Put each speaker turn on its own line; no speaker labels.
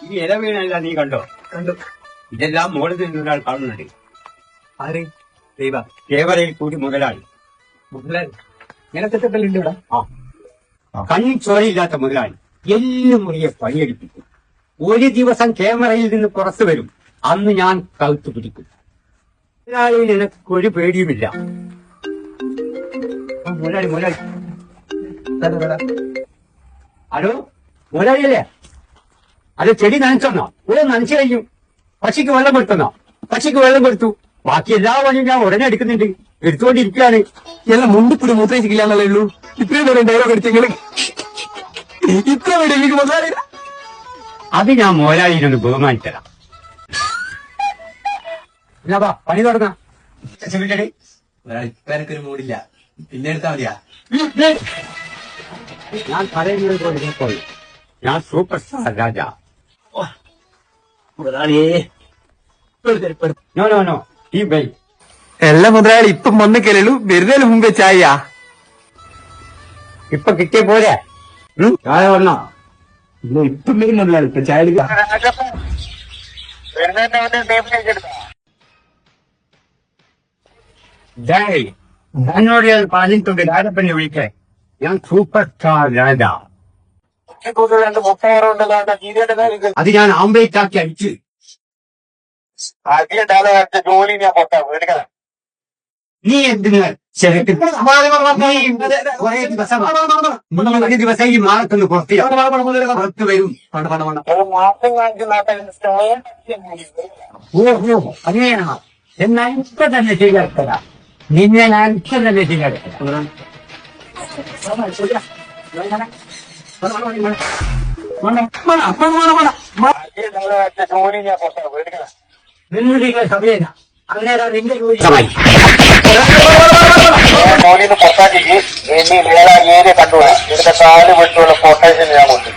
ഈ ഇല വീണല്ല നീ കണ്ടോ?
കണ്ടു.
ഇതെല്ലാം മുകളിൽ നിന്നൊരാൾ കാണുന്നുണ്ട്.
ആര്? ദൈവ.
കേവറയിൽ കൂടി മുതലാളി.
മുതലാളി ഇങ്ങനത്തെ തെറ്റല്ലുണ്ട് ഇവിടെ.
കണ്ണിൽ ചോരയില്ലാത്ത മുതലാളി എല്ലാം മുറിയെ പണിയെടുപ്പിക്കും. ഒരു ദിവസം ക്യാമറയിൽ നിന്ന് പുറത്തു വരും, അന്ന് ഞാൻ കഴുത്തു പിടിക്കും. മുതലാളിയിൽ എനിക്കൊരു പേടിയുമില്ല. മുതലാളി മുതലാളി ഹലോ മുതലാളിയല്ലേ? അത് ചെടി നനച്ചോന്നോ? ഇവിടെ നനച്ചു കഴിഞ്ഞു. പക്ഷിക്ക് വെള്ളം കൊടുത്തെന്നോ? പക്ഷിക്ക് വെള്ളം കൊടുത്തു. ബാക്കി എല്ലാ പണിയും ഞാൻ ഉടനെ എടുക്കുന്നുണ്ട്, എടുത്തുകൊണ്ടിരിക്കുകയാണ്.
എല്ലാം മുണ്ടിപ്പിടി മൂത്രയിച്ചിട്ടില്ലാന്നല്ലേ ഉള്ളൂ. ഇത്രയും നേരം ഡയലോഗ് അടിച്ചെങ്കിൽ ഇത്ര പേര് എനിക്ക് മുതലാളി.
അത് ഞാൻ മുതലാളിയിലൊന്ന് ബഹുമാനിത്തരാം. എന്നാ വാ, പണി തുടങ്ങാം.
എനിക്കൊരു മൂടില്ല, പിന്നെ എടുത്താ മതിയാ.
ഞാൻ പറയുന്നത് പോലെ കേൾക്കോളൂ. ഞാൻ സൂപ്പർ സ്റ്റാർ രാജ.
മുതലാളിയേ
നോ നോ നോ, ഈ ബൈ
എല്ലാ മുതലാളി ഇപ്പം വന്നിക്കലുള്ളൂ. വരുന്നതിന് മുമ്പേ ചായ
ഇപ്പൊ കിട്ടിയ പോരെ. ചായ വന്നോ?
ഇപ്പം വരും മുതലാളി. ഇപ്പൊ ചായ എടുക്കാം.
എന്നോട് ഞാൻ പറഞ്ഞിട്ടുണ്ട് രാജപ്പനെ വിളിക്കേ. ഞാൻ സൂപ്പർ സ്റ്റാർ രാജ. അത് ഞാൻ ആംബേറ്റ് ആക്കി അടിച്ച്
ജോലി ഞാൻ പൊട്ടാ എടുക്കണം.
നീ എന്തിനാ കുറേ ദിവസം ഈ മാളത്തൊന്ന് പുറത്ത് വരും.
ഒരു മാസം കാണിച്ച് നാട്ടിൽ
ഓഹോ അങ്ങനെയാണോ? എന്നാൽ ഇപ്പൊ തന്നെ ശരിയാക്കല. നിന്നെ ഞാൻ ഇപ്പൊ തന്നെ ശരിയാക്കല.
ജോലി ഞാൻ പൊട്ടാ എടുക്കണം.
നിങ്ങളുടെ സമയം അന്നേരം നിന്റെ ജോലി
ജോലിന്ന് പൊട്ടാക്കി ഇനി വേറെ ഏരിയ കണ്ടുപോയി ഇതിന്റെ 4 വീട്ടിലുള്ള കൊട്ടേഷൻ ഞാൻ കൊണ്ട്